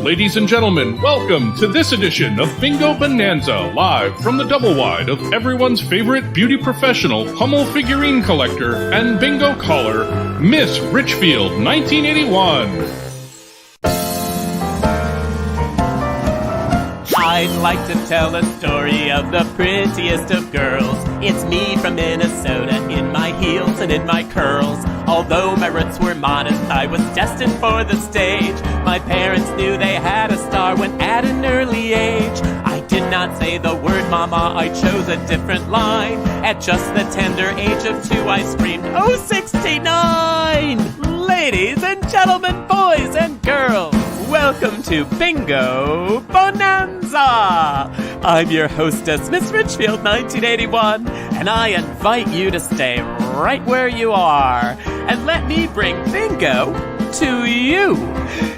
ladies and gentlemen, welcome to this edition of Bingo Bonanza, live from the double wide of everyone's favorite beauty professional, Hummel figurine collector, and bingo caller, Miss Richfield 1981. I'd like to tell a story of the prettiest of girls. It's me from Minnesota, in my heels and in my curls. Although my roots were modest, I was destined for the stage. My parents knew they had a star when at an early age. I did not say the word mama, I chose a different line. At just the tender age of 2, I screamed, "Oh, 69!" Ladies and gentlemen, boys and girls, welcome to Bingo Bonanza! I'm your hostess, Miss Richfield 1981, and I invite you to stay right where you are and let me bring bingo to you.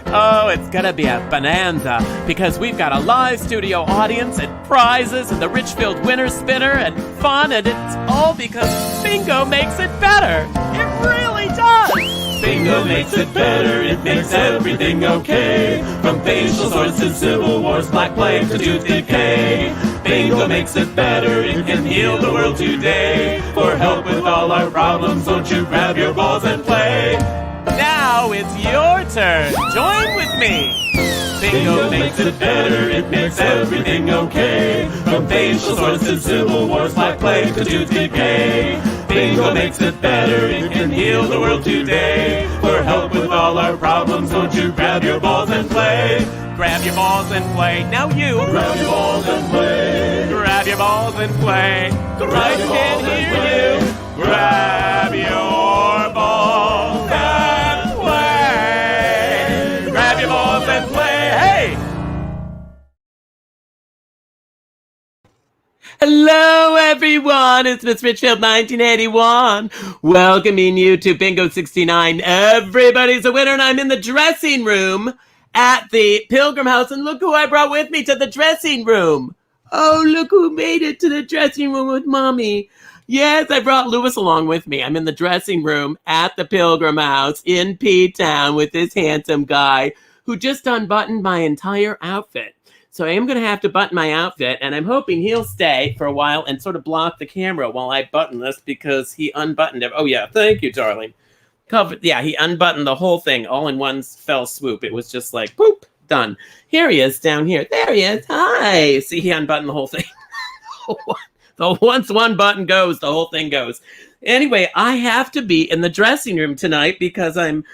Oh, it's gonna be a bonanza because we've got a live studio audience and prizes and the Richfield winner spinner and fun, and it's all because bingo makes it better. It really does! Bingo makes it better, it makes everything okay. From facial sores to civil wars, black plague to tooth decay. Bingo makes it better, it can heal the world today. For help with all our problems, won't you grab your balls and play? Now it's your turn, join with me. Bingo makes it better, it makes everything okay. From facial sores to civil wars, black plague to tooth decay. Bingo makes it better, it can heal the world today. For help with all our problems, won't you grab your balls and play? Grab your balls and play, now you. Grab your balls and play. Grab your balls and play. I can hear you. Grab your balls and play. Grab your balls and play, hey! Hello, everyone. It's Miss Richfield 1981, welcoming you to Bingo 69. Everybody's a winner, and I'm in the dressing room at the Pilgrim House, and look who I brought with me to the dressing room. Oh, look who made it to the dressing room with Mommy. Yes, I brought Lewis along with me. I'm in the dressing room at the Pilgrim House in P-Town with this handsome guy who just unbuttoned my entire outfit. So I am going to have to button my outfit, and I'm hoping he'll stay for a while and sort of block the camera while I button this because he unbuttoned it. Oh, yeah. Thank you, darling. He unbuttoned the whole thing all in one fell swoop. It was just like, boop, done. Here he is down here. There he is. Hi. See, he unbuttoned the whole thing. So once one button goes, the whole thing goes. Anyway, I have to be in the dressing room tonight because I'm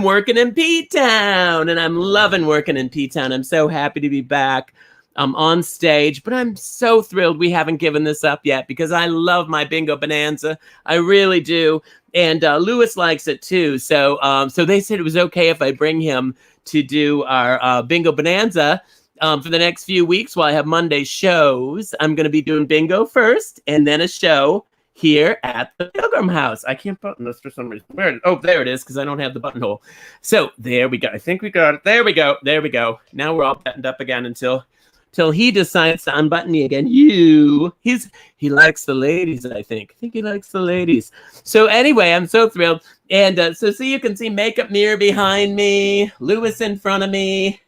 working in P-Town, and I'm loving working in P-Town. I'm so happy to be back on stage, but I'm so thrilled we haven't given this up yet because I love my Bingo Bonanza. I really do, and Lewis likes it too. So they said it was okay if I bring him to do our Bingo Bonanza for the next few weeks while I have Monday shows. I'm going to be doing bingo first, and then a show here at the Pilgrim House. I can't button this for some reason. Oh, there it is, because I don't have the buttonhole. So there we go. I think we got it. There we go. There we go. Now we're all buttoned up again until he decides to unbutton me again. He likes the ladies, I think. I think he likes the ladies. So anyway, I'm so thrilled. And so you can see makeup mirror behind me, Lewis in front of me.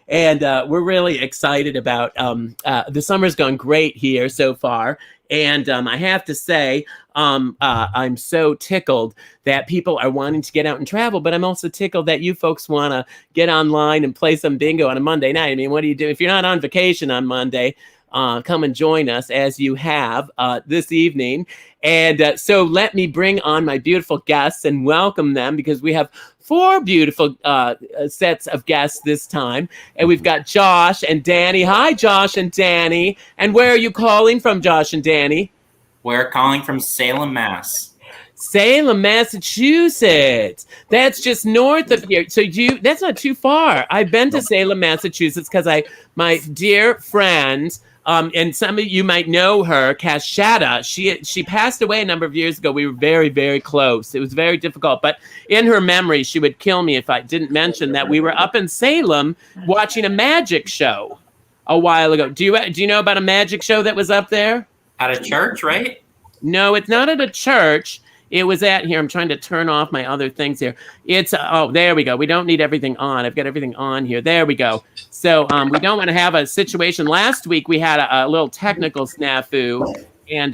And we're really excited about the summer's gone great here so far. And I have to say, I'm so tickled that people are wanting to get out and travel, but I'm also tickled that you folks want to get online and play some bingo on a Monday night. I mean, what do you do? If you're not on vacation on Monday, come and join us as you have this evening. And so let me bring on my beautiful guests and welcome them because we have 4 beautiful sets of guests this time. And we've got Josh and Danny. Hi, Josh and Danny. And where are you calling from, Josh and Danny? We're calling from Salem, Mass. Salem, Massachusetts. That's just north of here. So that's not too far. I've been to Salem, Massachusetts because my dear friend, and some of you might know her, Kashada. She passed away a number of years ago. We were very, very close. It was very difficult. But in her memory, she would kill me if I didn't mention that we were up in Salem watching a magic show a while ago. Do you know about a magic show that was up there? At a church, right? No, it's not at a church. It was at here. I'm trying to turn off my other things here. It's there we go. We don't need everything on. I've got everything on here. There we go. So we don't want to have a situation. Last week we had a little technical snafu, and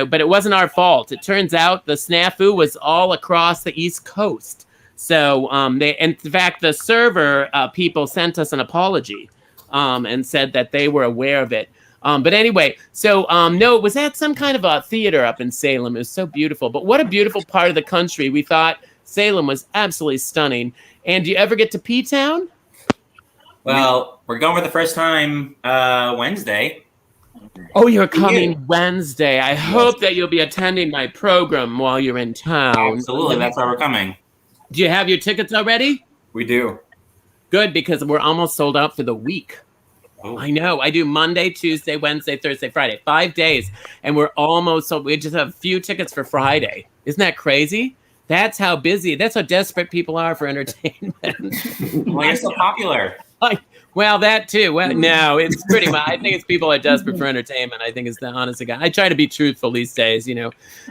but it wasn't our fault. It turns out the snafu was all across the East Coast. So in fact, the server people sent us an apology and said that they were aware of it. But anyway, so no, it was at some kind of a theater up in Salem. It was so beautiful. But what a beautiful part of the country. We thought Salem was absolutely stunning. And do you ever get to P-Town? Well, we're going for the first time Wednesday. Oh, you're coming Wednesday. I hope that you'll be attending my program while you're in town. Absolutely, that's why we're coming. Do you have your tickets already? We do. Good, because we're almost sold out for the week. Oh. I know. I do Monday, Tuesday, Wednesday, Thursday, Friday. 5 days. And we're almost sold. We just have a few tickets for Friday. Isn't that crazy? That's how busy. That's how desperate people are for entertainment. Well, you're so popular. Well, that too. Well, no, it's pretty much. I think it's people are desperate for entertainment. I think it's the honest to God. I try to be truthful these days,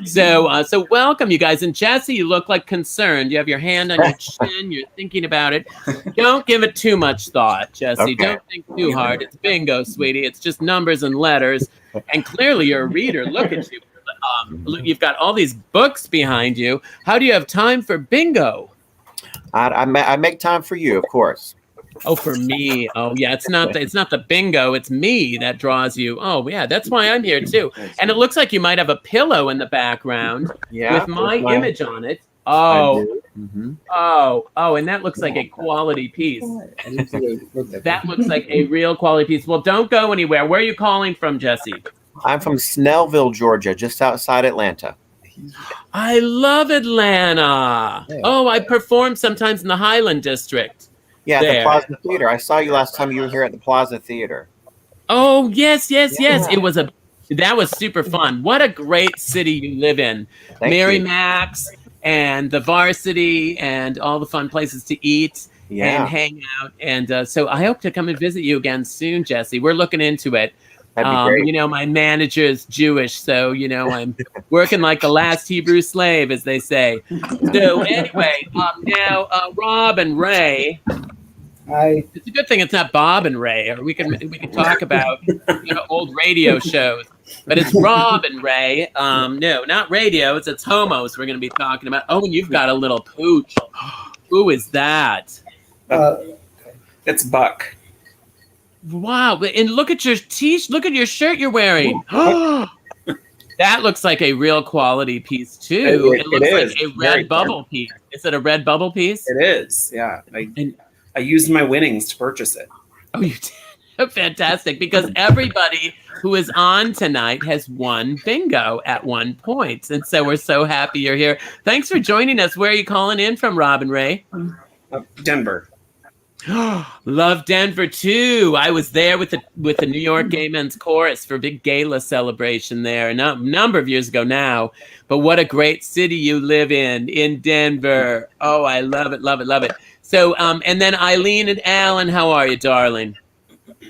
So welcome, you guys. And Jesse, you look like concerned. You have your hand on your chin. You're thinking about it. Don't give it too much thought, Jesse. Okay. Don't think too hard. It's bingo, sweetie. It's just numbers and letters. And clearly, you're a reader. Look at you. You've got all these books behind you. How do you have time for bingo? I make time for you, of course. Oh, for me. Oh, yeah. It's not the bingo. It's me that draws you. Oh, yeah. That's why I'm here too. And it looks like you might have a pillow in the background with my image on it. Oh, and that looks like a quality piece. That looks like a real quality piece. Well, don't go anywhere. Where are you calling from, Jesse? I'm from Snellville, Georgia, just outside Atlanta. I love Atlanta. Yeah. Oh, I perform sometimes in the Highland District. Yeah, at the Plaza Theater. I saw you last time you were here at the Plaza Theater. Oh, yes. That was super fun. What a great city you live in. Mary Max and the Varsity and all the fun places to eat and hang out. And so I hope to come and visit you again soon, Jesse. We're looking into it. That'd be great. My manager is Jewish, so, I'm working like the last Hebrew slave, as they say. So anyway, now Rob and Ray. Hi. It's a good thing it's not Bob and Ray, or we can talk about old radio shows. But it's Rob and Ray. No, not radio. It's homos we're going to be talking about. Oh, and you've got a little pooch. Who is that? It's Buck. Wow! And look at your look at your shirt you're wearing. That looks like a real quality piece too. It looks like a red bubble piece. Is it a red bubble piece? It is. Yeah. I used my winnings to purchase it. Oh, you did? Fantastic! Because everybody who is on tonight has won bingo at one point, and so we're so happy you're here. Thanks for joining us. Where are you calling in from, Rob and Ray? Denver. Love Denver too. I was there with the New York Gay Men's Chorus for a big gala celebration there a number of years ago now. But what a great city you live in Denver. Oh, I love it, love it, love it. So, and then Eileen and Alan, how are you, darling?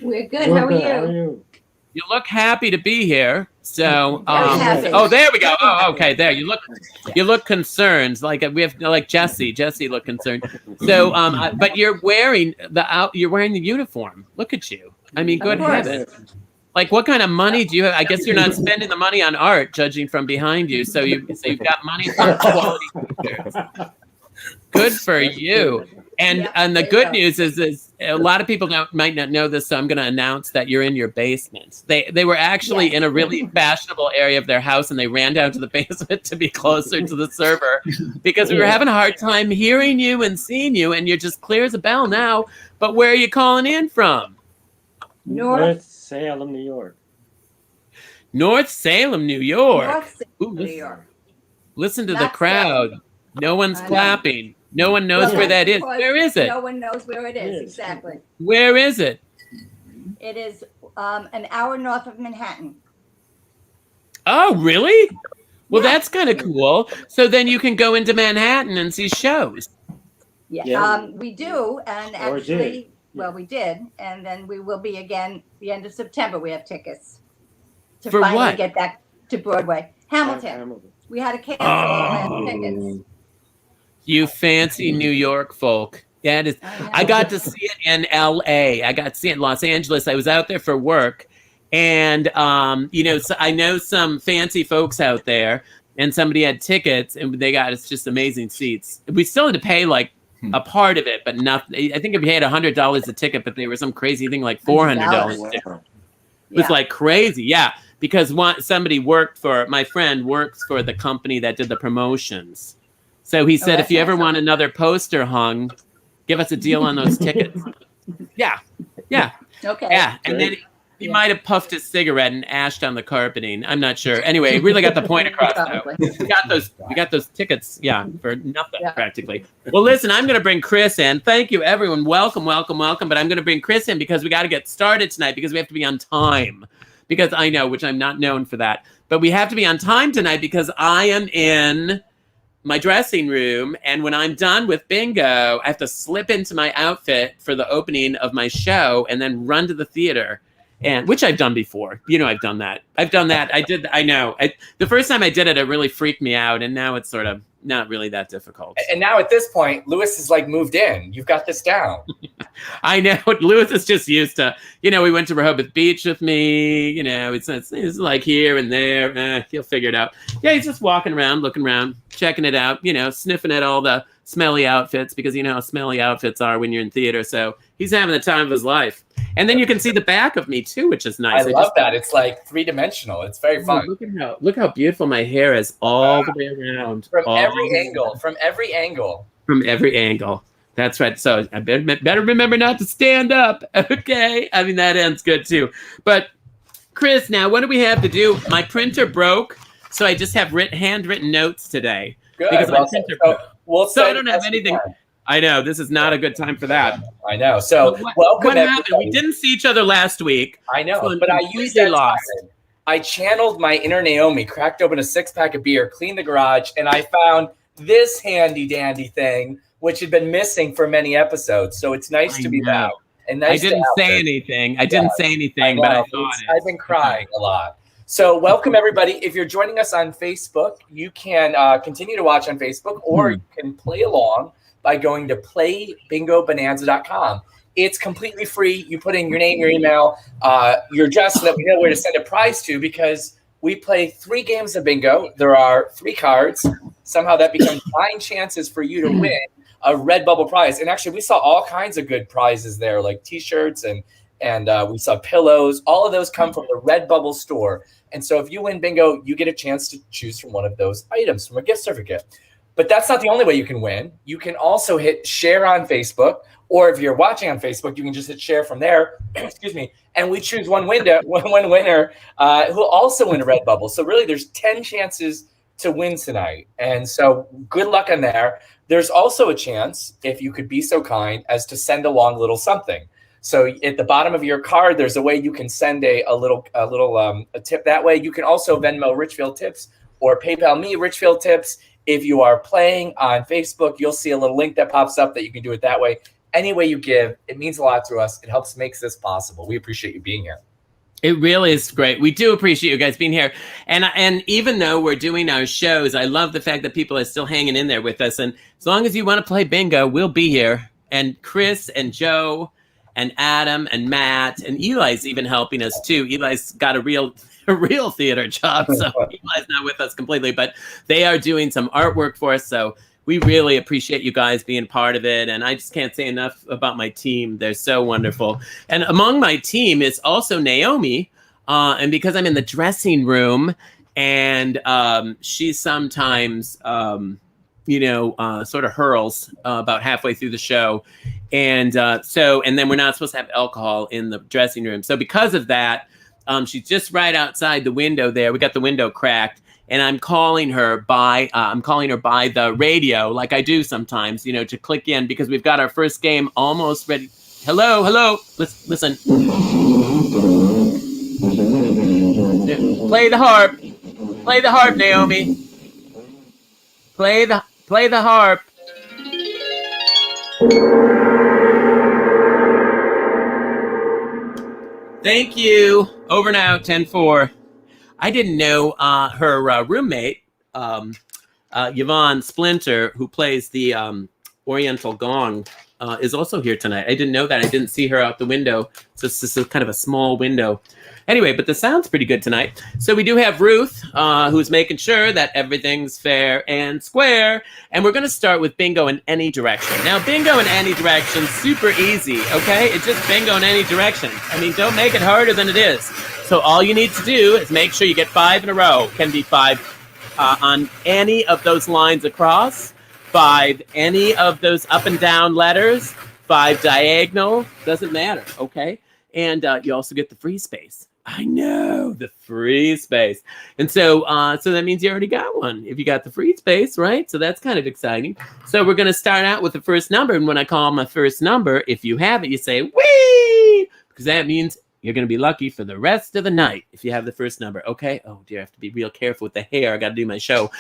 We're good. How are you? You look happy to be here. So, oh, there we go. Oh, okay, there. You look concerned. Like Jesse. Jesse looked concerned. So, but you're wearing the uniform. Look at you. I mean, good heavens. Like, what kind of money do you have? I guess you're not spending the money on art, judging from behind you. So you've got money for quality pictures. Good for you. And the good news is a lot of people might not know this, so I'm going to announce that you're in your basement. They were actually in a really fashionable area of their house, and they ran down to the basement to be closer to the server because we were having a hard time hearing you and seeing you, and you're just clear as a bell now. But where are you calling in from? North Salem, New York. North Salem, New York. North Salem, New York. Listen to the crowd. No one's clapping. No one knows where that is. Where is it? No one knows where it is, exactly. Where is it? It is an hour north of Manhattan. Oh, really? Well, that's kind of cool. So then you can go into Manhattan and see shows. Yeah. We do, and actually, we did, and then we will be again the end of September. We have tickets to For finally what? get back to Broadway. Hamilton. We had to cancel our last tickets. You fancy New York folk. That is, I got to see it in L.A. I got to see it in Los Angeles. I was out there for work, and so I know some fancy folks out there, and somebody had tickets, and they got us just amazing seats. We still had to pay like a part of it, but nothing. I think if you had $100 a ticket, but they were some crazy thing like $400 a ticket. It was like crazy, yeah. Because my friend works for the company that did the promotions. So he said, if you ever want another poster hung, give us a deal on those tickets. Yeah. Okay. Yeah, and then he might have puffed his cigarette and ashed on the carpeting. I'm not sure. Anyway, really got the point across. We got those tickets, for nothing practically. Well, listen, I'm going to bring Chris in. Thank you, everyone. Welcome. But I'm going to bring Chris in because we got to get started tonight because we have to be on time. Because I know, which I'm not known for that, but we have to be on time tonight because I am in my dressing room, and when I'm done with bingo, I have to slip into my outfit for the opening of my show and then run to the theater, and which I've done before. I've done that. I know. The first time I did it, it really freaked me out, and now it's sort of not really that difficult. And now at this point, Lewis is like moved in. You've got this down. I know. Lewis is just used to, we went to Rehoboth Beach with me. It's like here and there. He'll figure it out. Yeah, he's just walking around, looking around, checking it out, sniffing at all the smelly outfits because you know how smelly outfits are when you're in theater. So he's having the time of his life. And then you can see the back of me too, which is nice. I love that. It's like three-dimensional. It's very fun. Look how beautiful my hair is all the way around. From every angle. That's right. So I better remember not to stand up. Okay. I mean, that ends good too. But Chris, now what do we have to do? My printer broke, so I just have handwritten notes today. Good. Because my printer broke. So I don't have anything. Time. I know this is not a good time for that. I know. So welcome. What happened? We didn't see each other last week. I know, but I used that time. I channeled my inner Naomi, cracked open a 6-pack of beer, cleaned the garage, and I found this handy dandy thing, which had been missing for many episodes. So it's nice to be back. And nice I didn't say anything. I didn't say anything, but I thought it. I've been crying a lot. So welcome, everybody. If you're joining us on Facebook, you can continue to watch on Facebook, or you can play along by going to playbingobonanza.com. It's completely free. You put in your name, your email, your address so that we know where to send a prize to, because we play 3 games of bingo. There are 3 cards. Somehow that becomes 9 chances for you to win a Redbubble prize. And actually, we saw all kinds of good prizes there, like T-shirts and we saw pillows. All of those come from the Redbubble store. And so if you win bingo, you get a chance to choose from one of those items from a gift certificate. But that's not the only way you can win. You can also hit share on Facebook, or if you're watching on Facebook, you can just hit share from there. Excuse me. And we choose one winner who will also win a Redbubble. So really, there's 10 chances to win tonight. And so good luck on there. There's also a chance, if you could be so kind, as to send along a little something. So at the bottom of your card, there's a way you can send a tip that way. You can also Venmo Richfield Tips or PayPal me Richfield Tips. If you are playing on Facebook, you'll see a little link that pops up that you can do it that way. Any way you give, it means a lot to us. It helps make this possible. We appreciate you being here. It really is great. We do appreciate you guys being here. And even though we're doing our shows, I love the fact that people are still hanging in there with us. And as long as you want to play bingo, we'll be here. And Chris and Joe and Adam and Matt and Eli's even helping us too. Eli's got a real theater job, so Eli's not with us completely, but they are doing some artwork for us. So we really appreciate you guys being part of it. And I just can't say enough about my team. They're so wonderful. And among my team is also Naomi. And because I'm in the dressing room and she sometimes, sort of hurls about halfway through the show. And then we're not supposed to have alcohol in the dressing room. So because of that, she's just right outside the window there. We got the window cracked. And I'm calling her by the radio, like I do sometimes, to click in, because we've got our first game almost ready. Hello. Listen. Play the harp. Play the harp, Naomi. Play the harp. Thank you. Over now, 10-4. I didn't know her roommate, Yvonne Splinter, who plays the Oriental Gong, is also here tonight. I didn't know that. I didn't see her out the window. So it's just kind of a small window. Anyway, but the sound's pretty good tonight. So we do have Ruth, who's making sure that everything's fair and square. And we're going to start with bingo in any direction. Now, bingo in any direction, super easy, okay? It's just bingo in any direction. I mean, don't make it harder than it is. So all you need to do is make sure you get 5 in a row. Can be 5 on any of those lines across, 5 any of those up and down letters, 5 diagonal, doesn't matter, okay? And you also get the free space. I know, the free space. And so so that means you already got one if you got the free space, right? So that's kind of exciting. So we're going to start out with the first number. And when I call my first number, if you have it, you say, wee! Because that means you're going to be lucky for the rest of the night if you have the first number, okay? Oh, dear, I have to be real careful with the hair. I got to do my show.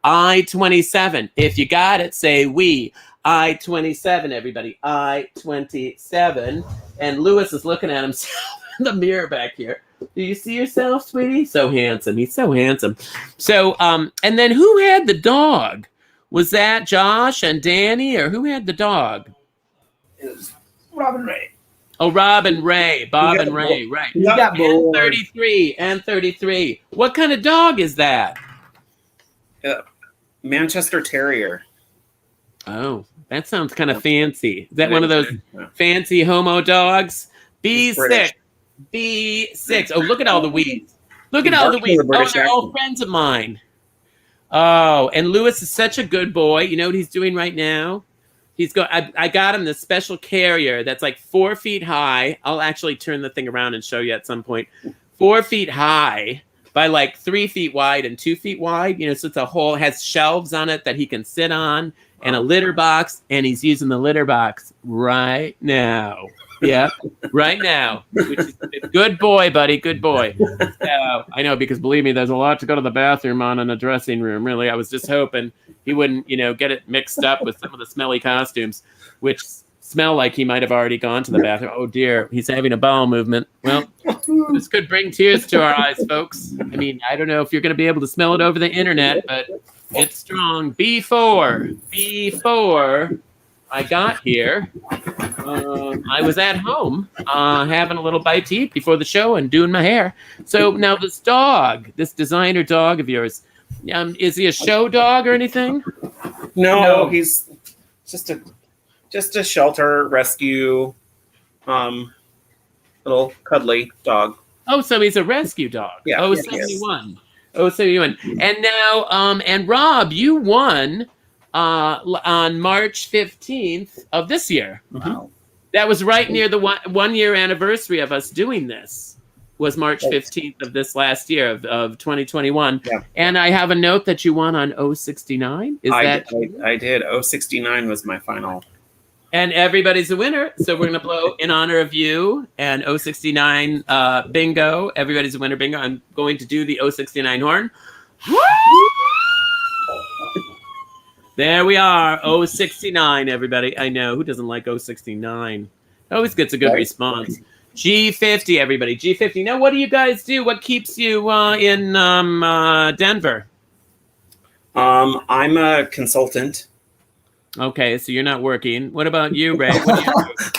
I-27. If you got it, say we. I-27, everybody. I-27. And Lewis is looking at himself in the mirror back here. Do you see yourself, sweetie? So handsome. He's so handsome. So, and then who had the dog? Was that Josh and Danny, or who had the dog? It was Robin Ray. Oh, Rob and Ray. Bob and Ray, right. And 33, and 33. What kind of dog is that? Manchester Terrier. Oh, that sounds kind of fancy. Is that one of those fancy homo dogs? B6. B6. Oh, look at all the weeds. Look at all the weeds. Oh, they're all friends of mine. Oh, and Lewis is such a good boy. You know what he's doing right now? I got him this special carrier that's like 4 feet high. I'll actually turn the thing around and show you at some point. 4 feet high by like 3 feet wide and 2 feet wide. You know, so it's a whole, has shelves on it that he can sit on and a litter box. And he's using the litter box right now. Yeah, right now. Which is good boy, buddy. Good boy. I know, because believe me, there's a lot to go to the bathroom on in a dressing room. Really, I was just hoping he wouldn't, get it mixed up with some of the smelly costumes, which smell like he might have already gone to the bathroom. Oh dear, he's having a bowel movement. Well, this could bring tears to our eyes, folks. I mean, I don't know if you're going to be able to smell it over the internet, but it's strong. Before I got here, I was at home having a little bite to eat before the show and doing my hair. So now this dog, this designer dog of yours, is he a show dog or anything? No, he's just a shelter rescue, little cuddly dog. Oh, so he's a rescue dog. Yeah. Oh, 71. Oh, 71. And now, and Rob, you won on March 15th of this year. Wow. That was right near the 1 year anniversary of us doing this. Was March 15th of this last year of 2021. Yeah. And I have a note that you won on 069. I did. 069 was my final. And everybody's a winner. So we're going to blow in honor of you and 069 bingo. Everybody's a winner bingo. I'm going to do the 069 horn. There we are. 069, everybody. I know. Who doesn't like 069? Always gets a good response. G50, everybody. G50. Now, what do you guys do? What keeps you in Denver? I'm a consultant. Okay, so you're not working. What about you, Ray? What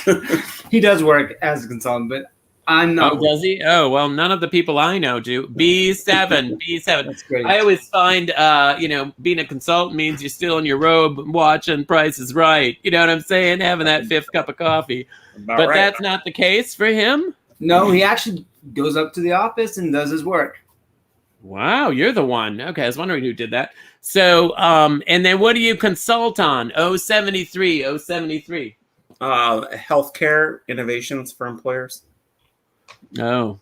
do you do? He does work as a consultant, but I'm not. Oh, does he? Oh, well, none of the people I know do. B7. That's great. I always find, being a consultant means you're still in your robe watching Price is Right. You know what I'm saying? Having that 5th cup of coffee. But that's not the case for him? No, he actually goes up to the office and does his work. Wow, you're the one. Okay, I was wondering who did that. So, and then what do you consult on? 073. Healthcare innovations for employers. Oh.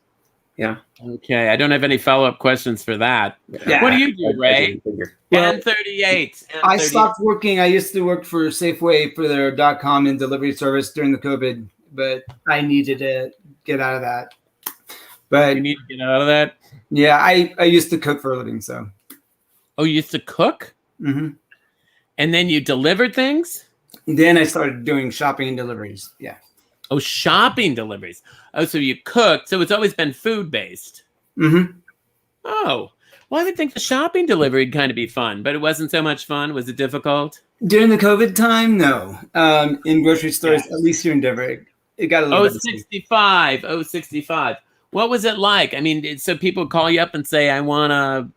Yeah. Okay, I don't have any follow-up questions for that. Yeah. What do you do, Ray? 1038. I stopped working. I used to work for Safeway for their .com and delivery service during the COVID, but I needed to get out of that. But you need to get out of that? Yeah, I used to cook for a living, so. Oh, you used to cook? Mm-hmm. And then you delivered things? Then I started doing shopping and deliveries. Yeah. Oh, shopping deliveries. Oh, so you cooked. So it's always been food-based. Mm-hmm. Oh. Well, I would think the shopping delivery would kind of be fun, but it wasn't so much fun. Was it difficult? During the COVID time, no. In grocery stores, at least here in Denver, it got a little bit. 65. 65. What was it like? I mean, so people would call you up and say, I want to...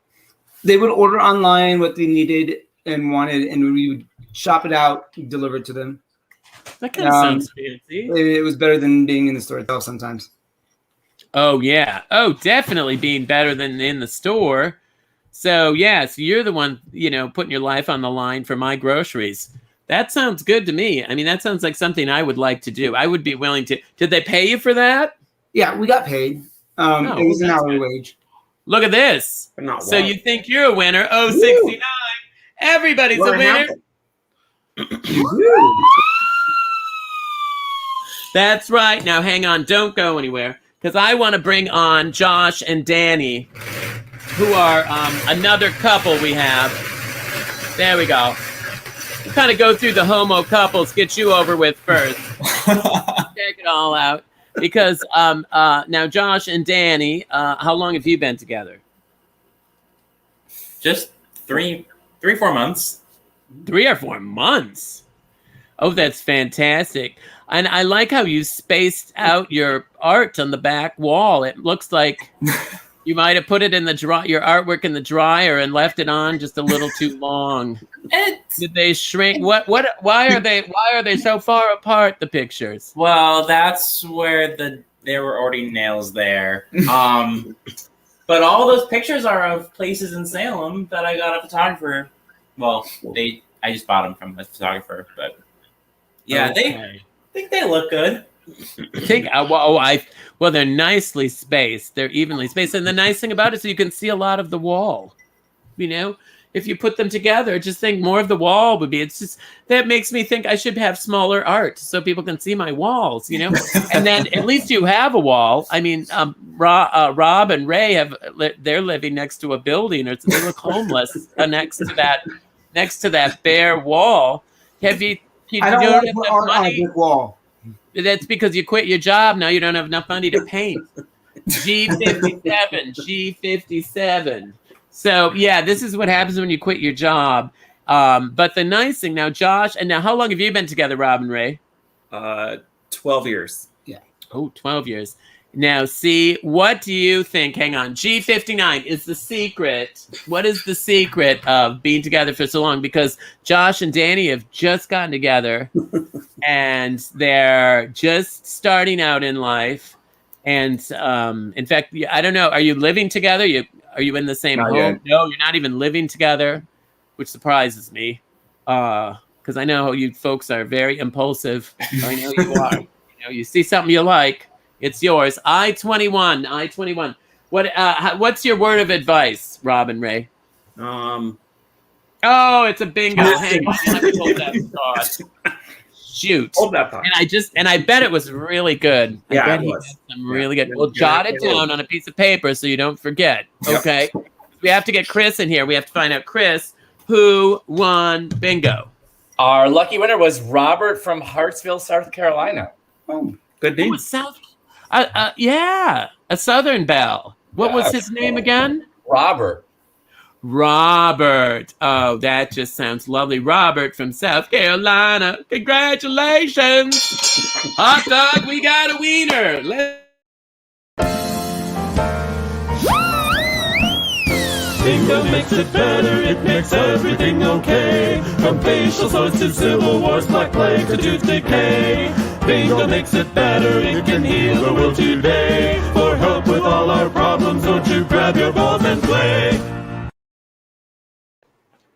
They would order online what they needed and wanted, and we would shop it out, deliver it to them. That kind of sounds fancy. It was better than being in the store itself sometimes. Oh, yeah. Oh, definitely being better than in the store. So, yeah, so you're the one, putting your life on the line for my groceries. That sounds good to me. I mean, that sounds like something I would like to do. I would be willing to. Did they pay you for that? Yeah, we got paid. It was an hourly wage. Look at this. So you think you're a winner. 69. Everybody's a winner. That's right. Now, hang on. Don't go anywhere. Because I want to bring on Josh and Danny, who are another couple we have. There we go. We'll kind of go through the homo couples, get you over with first. Check it all out. Because now Josh and Danny, how long have you been together? Just 3 or 4 months. 3 or 4 months? Oh, that's fantastic. And I like how you spaced out your art on the back wall. It looks like you might have put it in your artwork in the dryer and left it on just a little too long. Did they shrink? Why are they so far apart, the pictures? Well, that's where there were already nails there. But all those pictures are of places in Salem that I got a photographer. Well, I just bought them from a photographer, but yeah, okay. I think they look good. Well, they're nicely spaced. They're evenly spaced, and the nice thing about it is you can see a lot of the wall. If you put them together, just think more of the wall would be. It's just that makes me think I should have smaller art so people can see my walls. And then at least you have a wall. I mean, Rob and Ray they're living next to a building, or they look homeless next to that bare wall. Have you? I don't want to put art on a big wall. That's because you quit your job. Now you don't have enough money to paint. G57. So, yeah, this is what happens when you quit your job. But the nice thing now, Josh, and now how long have you been together, Rob and Ray? 12 years. Yeah. Oh, 12 years. Now, see, what do you think? Hang on. G59 is the secret. What is the secret of being together for so long? Because Josh and Danny have just gotten together and they're just starting out in life. And in fact, I don't know. Are you living together? Are you in the same home? Yet. No, you're not even living together, which surprises me. Because I know you folks are very impulsive. I know you are. You see something you like. It's yours. I-21. What's your word of advice, Rob and Ray? Um, Oh, it's a bingo. Hang on, let me hold that thought. Shoot. Hold that thought. And I bet it was really good. Yeah, I bet it he was. did some really good. Well, jot it down on a piece of paper so you don't forget. Yep. Okay. We have to get Chris in here. We have to find out, Chris, who won bingo. Our lucky winner was Robert from Hartsville, South Carolina. Oh, good name. Yeah, a Southern belle. What was his name again? Robert. Oh, that just sounds lovely. Robert from South Carolina. Congratulations. Hot dog, we got a wiener. Bingo makes it better, it makes everything okay. From facial sores to civil wars, black plague to tooth decay. Bingo makes it better, it can heal the world today. For help with all our problems, don't you grab your balls and play.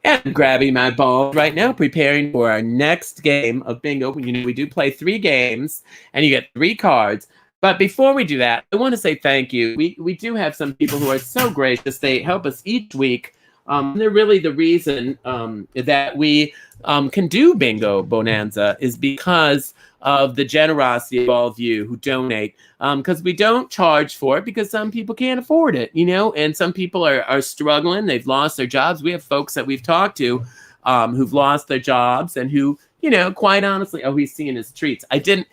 And I'm grabbing my ball right now, preparing for our next game of bingo. We do play 3 games, and you get 3 cards. But before we do that, I want to say thank you. We do have some people who are so gracious. They help us each week. They're really the reason that we can do Bingo Bonanza is because of the generosity of all of you who donate. Because we don't charge for it because some people can't afford it, and some people are struggling. They've lost their jobs. We have folks that we've talked to who've lost their jobs and who, quite honestly, he's seeing his treats. I didn't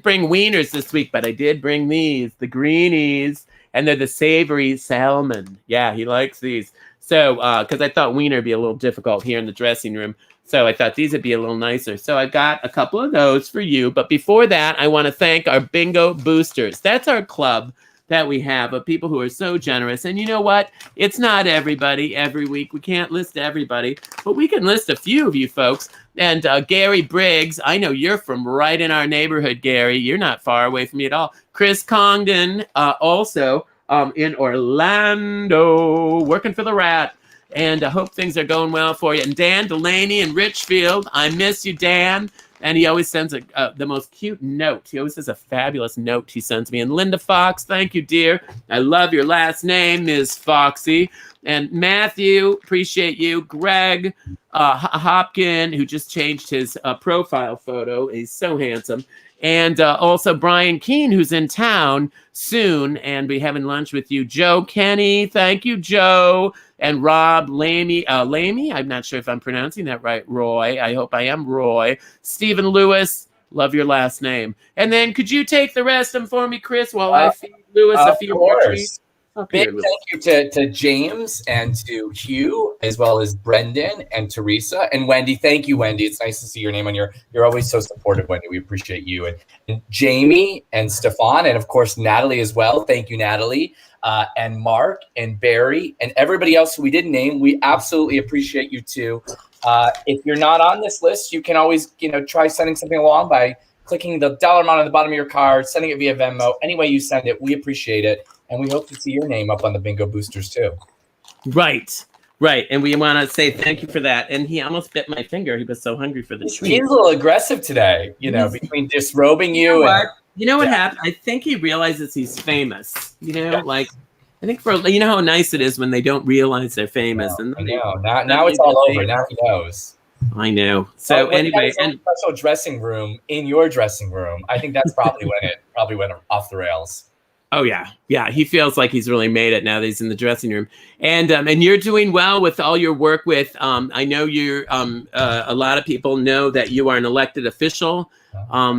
bring wieners this week, but I did bring these, the greenies. and they're the savory salmon. Yeah, he likes these. So, because I thought wiener would be a little difficult here in the dressing room. So I thought these would be a little nicer. So I got a couple of those for you. But before that, I want to thank our bingo boosters. That's our club that we have of people who are so generous. And you know what? It's not everybody every week. We can't list everybody, but we can list a few of you folks. And Gary Briggs, I know you're from right in our neighborhood, Gary. You're not far away from me at all. Chris Congdon, also in Orlando, working for the Rat. And I hope things are going well for you. And Dan Delaney in Richfield, I miss you, Dan. And he always sends the most cute note. He always has a fabulous note he sends me. And Linda Fox, thank you, dear. I love your last name, Ms. Foxy. And Matthew, appreciate you. Greg Hopkin, who just changed his profile photo. He's so handsome. And also Brian Keene, who's in town soon and be having lunch with you. Joe Kenny, thank you, Joe. And Rob Lamy, I'm not sure if I'm pronouncing that right, Roy. I hope I am Roy. Stephen Lewis, love your last name. And then could you take the rest of them for me, Chris, while I feed Lewis a few more treats? Big thank you to James and to Hugh, as well as Brendan and Teresa and Wendy. Thank you, Wendy. It's nice to see your name on you're always so supportive, Wendy. We appreciate you. And Jamie and Stefan, and of course, Natalie as well. Thank you, Natalie. And Mark and Barry and everybody else who we didn't name. We absolutely appreciate you too. If you're not on this list, you can always, try sending something along by clicking the dollar amount on the bottom of your card, sending it via Venmo. Any way you send it, we appreciate it. And we hope to see your name up on the bingo boosters too. Right. And we want to say thank you for that. And he almost bit my finger. He was so hungry for the treat. He's a little aggressive today, between disrobing you. You know what happened? I think he realizes he's famous. I think you know how nice it is when they don't realize they're famous. I know. Now it's all over. Now he knows. I know. So anyway, and special dressing room in your dressing room. I think that's probably when it went off the rails. Oh yeah. He feels like he's really made it now that he's in the dressing room, and you're doing well with all your work with. I know you're. A lot of people know that you are an elected official.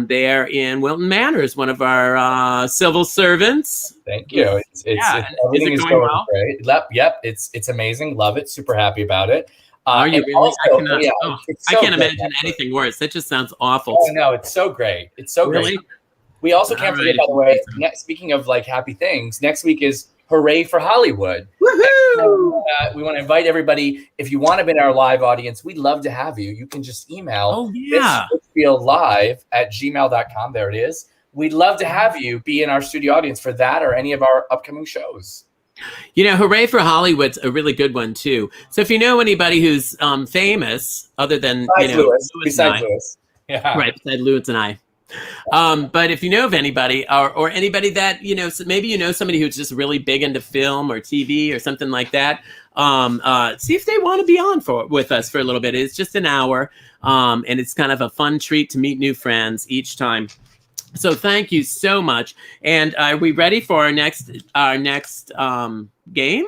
There in Wilton Manors, one of our civil servants. Thank you. Everything is going well? Great. Yep. It's amazing. Love it. Super happy about it. Are you really? Also, I can't imagine anything worse. That just sounds awful. Oh no, it's so great. It's so really? Great. We also can't forget, by the way, speaking of happy things, next week is Hooray for Hollywood. Woohoo! We want to invite everybody. If you want to be in our live audience, we'd love to have you. You can just email thislive@gmail.com. There it is. We'd love to have you be in our studio audience for that or any of our upcoming shows. Hooray for Hollywood's a really good one too. So if you know anybody who's famous, other than besides Lewis, besides Lewis and I. But if you know of anybody or anybody that, maybe somebody who's just really big into film or TV or something like that, see if they want to be on with us for a little bit. It's just an hour. And it's kind of a fun treat to meet new friends each time. So thank you so much. And are we ready for our next game?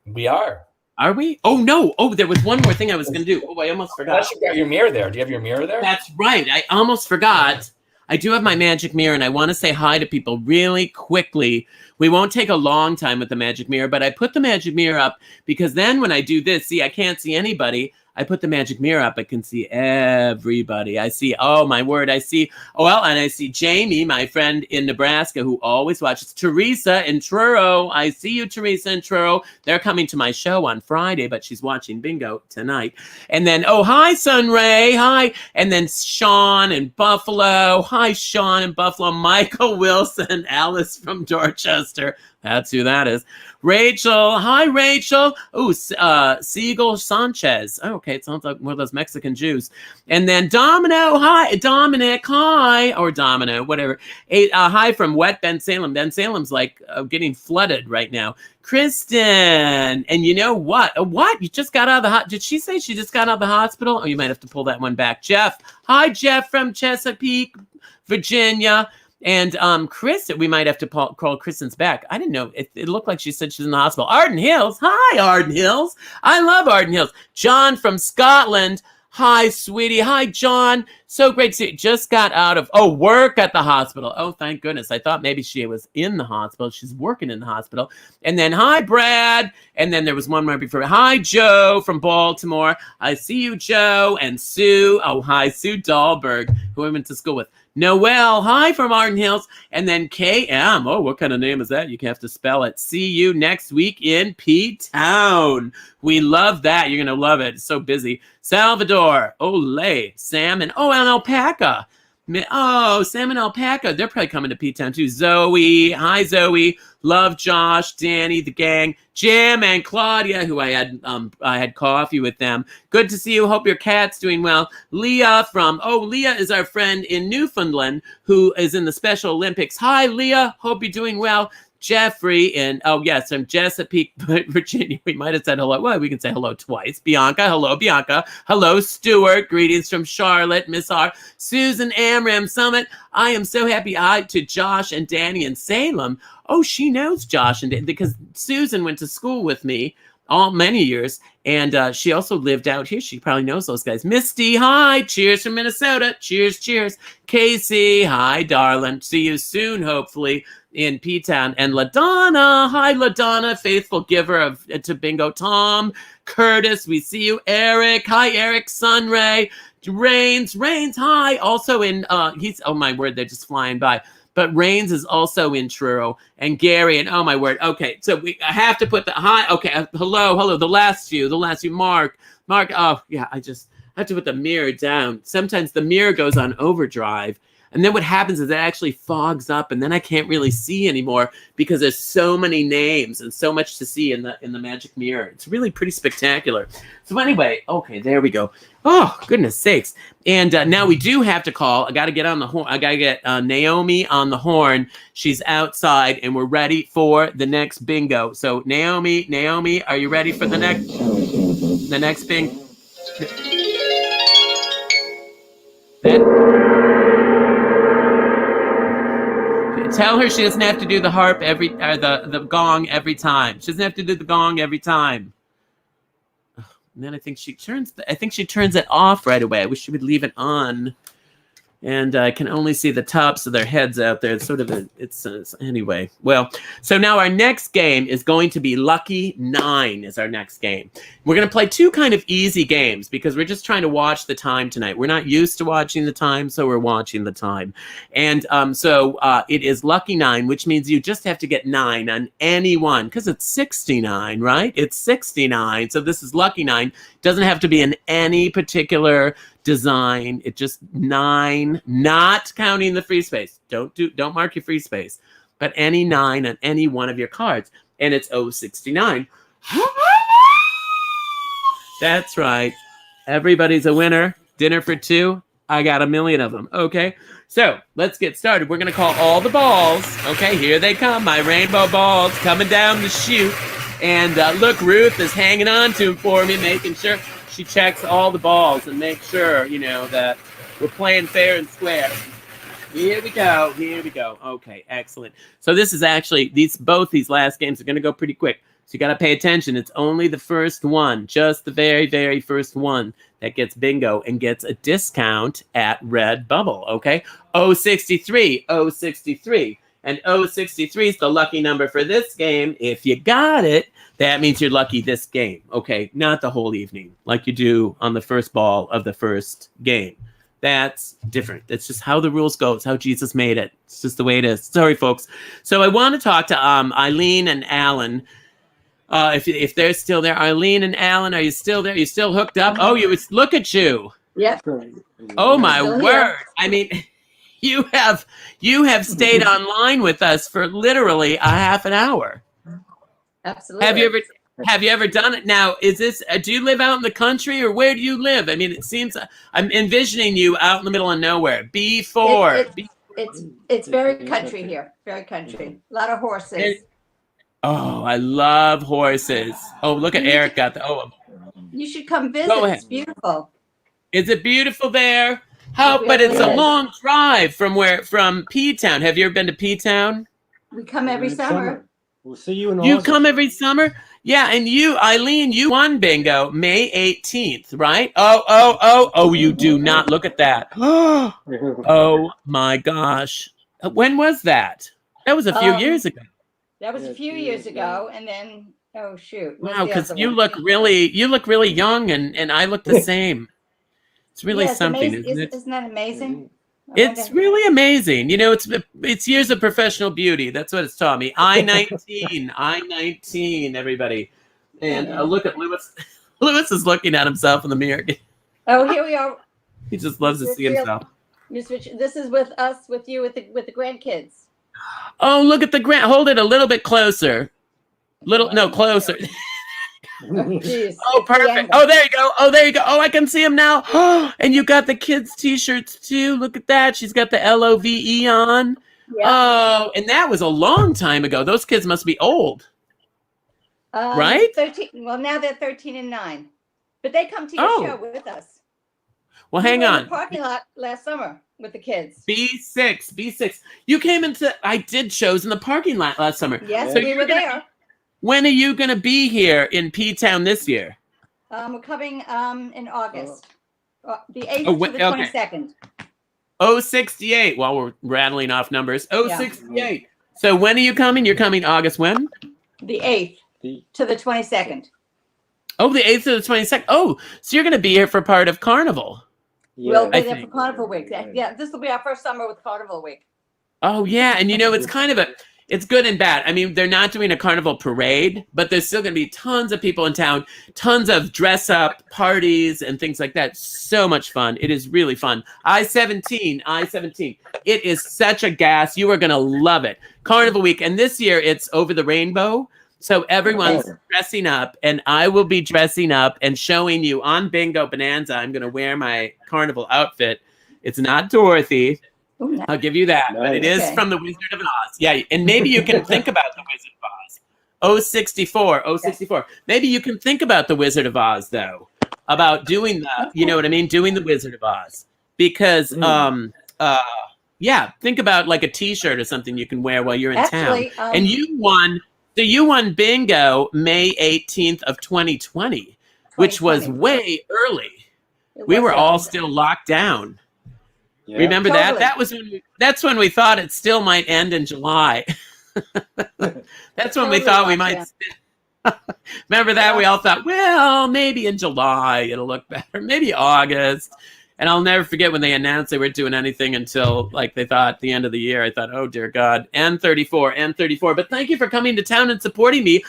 We are. Are we? Oh, no. Oh, there was one more thing I was going to do. Oh, I almost forgot. Unless you got your mirror there. Do you have your mirror there? That's right. I almost forgot. I do have my magic mirror, and I want to say hi to people really quickly. We won't take a long time with the magic mirror, but I put the magic mirror up because then when I do this, see, I can't see anybody. I put the magic mirror up. I can see everybody. I see, oh, my word. I see, and I see Jamie, my friend in Nebraska, who always watches. Teresa in Truro. I see you, Teresa in Truro. They're coming to my show on Friday, but she's watching bingo tonight. And then, hi, Sunray. Hi. And then Sean in Buffalo. Hi, Sean in Buffalo. Michael Wilson. Alice from Dorchester. That's who that is. Rachel. Hi, Rachel. Oh, Siegel Sanchez. Oh, okay. It sounds like one of those Mexican Jews. And then Domino. Hi, Dominic. Hi. Or Domino, whatever. Hi from wet Ben Salem. Ben Salem's getting flooded right now. Kristen. And you know what? What? You just got out of the Did she say she just got out of the hospital? Oh, you might have to pull that one back. Jeff. Hi, Jeff from Chesapeake, Virginia. And Chris, we might have to call Kristen's back. I didn't know. It looked like she said she's in the hospital. Arden Hills. Hi, Arden Hills. I love Arden Hills. John from Scotland. Hi, sweetie. Hi, John. So great to see you. Just got out of work at the hospital. Oh, thank goodness. I thought maybe she was in the hospital. She's working in the hospital. And then hi, Brad. And then there was one more before. Hi, Joe from Baltimore. I see you, Joe. And Sue. Oh, hi, Sue Dahlberg, who I went to school with. Noel, hi from Arden Hills. And then KM. Oh, what kind of name is that? You have to spell it. See you next week in P-Town. We love that. You're going to love it. It's so busy. Salvador, Ole, Sam, and and Alpaca. Oh, Sam and Alpaca. They're probably coming to P-Town too. Zoe, hi Zoe. Love Josh, Danny, the gang, Jim, and Claudia, who I had coffee with them. Good to see you. Hope your cat's doing well. Leah Leah is our friend in Newfoundland who is in the Special Olympics. Hi, Leah. Hope you're doing well. Jeffrey and from Chesapeake, Virginia. We might have said hello. Well, we can say hello twice. Bianca, hello, Bianca. Hello, Stuart. Greetings from Charlotte, Miss R. Susan Amram Summit. I am so happy. To Josh and Danny in Salem. Oh, she knows Josh and Danny because Susan went to school with me many years, and she also lived out here. She probably knows those guys. Misty, hi. Cheers from Minnesota. Cheers, cheers. Casey, hi, darling. See you soon, hopefully, in P-Town. And LaDonna, hi, LaDonna, faithful giver to bingo. Tom, Curtis, we see you. Eric, hi, Eric. Sunray, Rains, hi. Also in, oh my word, they're just flying by. But Rains is also in Truro, and Gary, and oh my word. Okay, so I have to put the hi. Okay, hello. The last few, Mark. Oh yeah, I just have to put the mirror down. Sometimes the mirror goes on overdrive, and then what happens is it actually fogs up, and then I can't really see anymore because there's so many names and so much to see in the magic mirror. It's really pretty spectacular. So anyway, okay, there we go. Oh, goodness sakes. And now we do have to call. I got to get on the horn. I got to get Naomi on the horn. She's outside, and we're ready for the next bingo. So Naomi, are you ready for the next bingo? Tell her she doesn't have to do the harp the gong every time. She doesn't have to do the gong every time. And then I think she turns it off right away. I wish she would leave it on. And I can only see the tops of their heads out there. It's sort of anyway. Well, so now our next game is going to be Lucky 9 is our next game. We're going to play two kind of easy games because we're just trying to watch the time tonight. We're not used to watching the time, so we're watching the time. And so it is Lucky 9, which means you just have to get 9 on any one because it's 69, right? It's 69. So this is Lucky 9. Doesn't have to be in any particular design. It just 9, not counting the free space. Don't mark your free space, but any 9 on any one of your cards, and it's 069. That's right. Everybody's a winner. Dinner for 2. I got a million of them. Okay, so let's get started. We're gonna call all the balls. Okay, here they come. My rainbow balls coming down the chute. And look, Ruth is hanging on to them for me, making sure she checks all the balls and makes sure, that we're playing fair and square. Here we go. Okay, excellent. So this is actually, both these last games are going to go pretty quick. So you got to pay attention. It's only the first one, just the very, very first one that gets bingo and gets a discount at Redbubble, okay? 063. And 063 is the lucky number for this game. If you got it, that means you're lucky this game. Okay, not the whole evening like you do on the first ball of the first game. That's different. That's just how the rules go. It's how Jesus made it. It's just the way it is. Sorry, folks. So I want to talk to Eileen and Alan. If they're still there. Eileen and Alan, are you still there? Are you still hooked up? Oh, look at you. Yep. Oh, my word. I mean... You have stayed online with us for literally a half an hour. Absolutely. Have you ever done it? Now, do you live out in the country or where do you live? I mean, it seems I'm envisioning you out in the middle of nowhere. It's very country here. Very country. A lot of horses. Oh, I love horses. Oh, look at Eric got the You should come visit. Go ahead. It's beautiful. Is it beautiful there? But it's a long drive from P-Town. Have you ever been to P-Town? We come every summer. We'll see you in You August. come every summer? Yeah, and you, Eileen, you won bingo May 18th, right? Oh, you do not. Look at that. Oh my gosh. When was that? That was a few years ago. That was a few years ago, and then oh shoot. what's Wow, the because other you one? look really young and I look the same. It's really Yeah, it's something, amazing. isn't it? Isn't that amazing? It's really amazing. You know, it's years of professional beauty. That's what it's taught me. I-19, everybody. And look at Lewis. Lewis is looking at himself in the mirror. Oh, here we are. He just loves to see himself. Miss Rich, this is with us, with you, with the grandkids. Oh, look at the hold it a little bit closer. Closer. Jeez. Oh, perfect. Oh, there you go. Oh, I can see him now. And you got the kids' t-shirts too. Look at that. She's got the LOVE on. Yeah. Oh, and that was a long time ago. Those kids must be old. Right? 13. Well, now they're 13 and 9. But they come to your show with us. Well, We hang were in on. the parking lot last summer with the kids. B6. You came I did shows in the parking lot last summer. Yes, So we were there. When are you going to be here in P-Town this year? We're coming in August. The 8th Oh, to the okay. 22nd. 068. While we're rattling off numbers. 068. So when are you coming? You're coming August when? The 8th to the 22nd. Oh, the 8th to the 22nd. Oh, so you're going to be here for part of Carnival. We'll be there for Carnival Week. Yeah, this will be our first summer with Carnival Week. Oh, yeah. And you know, it's kind of it's good and bad. I mean, they're not doing a carnival parade, but there's still going to be tons of people in town, tons of dress up parties and things like that. So much fun. It is really fun. I-17. It is such a gas. You are going to love it. Carnival Week. And this year it's over the rainbow. So everyone's dressing up, and I will be dressing up and showing you on Bingo Bonanza. I'm going to wear my carnival outfit. It's not Dorothy. Ooh, nice. I'll give you that, but it is from the Wizard of Oz. Yeah, and maybe you can think about the Wizard of Oz. 064. Maybe you can think about the Wizard of Oz, though, about doing you know what I mean? Doing the Wizard of Oz. Because, think about like a t-shirt or something you can wear while you're in town. And you won bingo May 18th of 2020, which was way early. We were all still locked down. Yeah. Remember that? That's when we thought it still might end in July. That's when we thought we might. Remember that? We all thought, well, maybe in July it'll look better. Maybe August. And I'll never forget when they announced they weren't doing anything until like they thought the end of the year. I thought, oh dear God, N34. But thank you for coming to town and supporting me.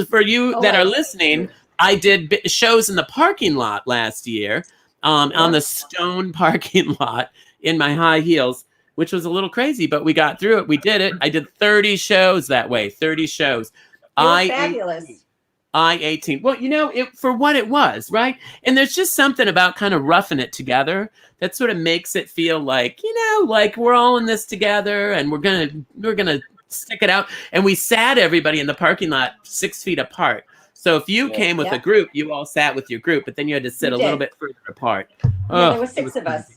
For you that are listening, I did shows in the parking lot last year, on the stone parking lot in my high heels, which was a little crazy, but we got through it. We did it. I did 30 shows that way. 30 shows. Fabulous. I-18. Well, you know, for what it was, right? And there's just something about kind of roughing it together that sort of makes it feel like, you know, like we're all in this together and we're gonna stick it out. And we sat everybody in the parking lot 6 feet apart. So if you came with a group, you all sat with your group, but then you had to sit a little bit further apart. There were 6 of us.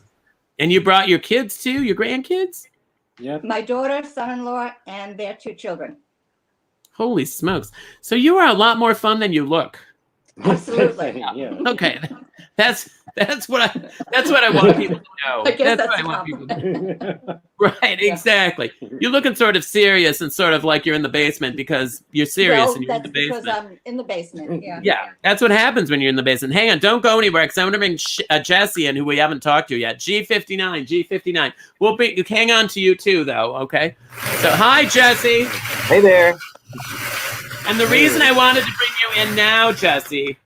And you brought your kids too, your grandkids? Yeah. My daughter, son-in-law, and their 2 children. Holy smokes. So you are a lot more fun than you look. Absolutely. Yeah. Okay. That's what I want people to know. I guess that's what I want people to know. Right, exactly. You're looking sort of serious and sort of like you're in the basement because you're serious and you're in the basement. Because I'm in the basement. Yeah. Yeah, that's what happens when you're in the basement. Hang on, don't go anywhere because I want to bring Jesse in, who we haven't talked to yet. G59. We'll hang on to you too, though. Okay. So hi, Jesse. Hey there. And the reason I wanted to bring you in now, Jesse,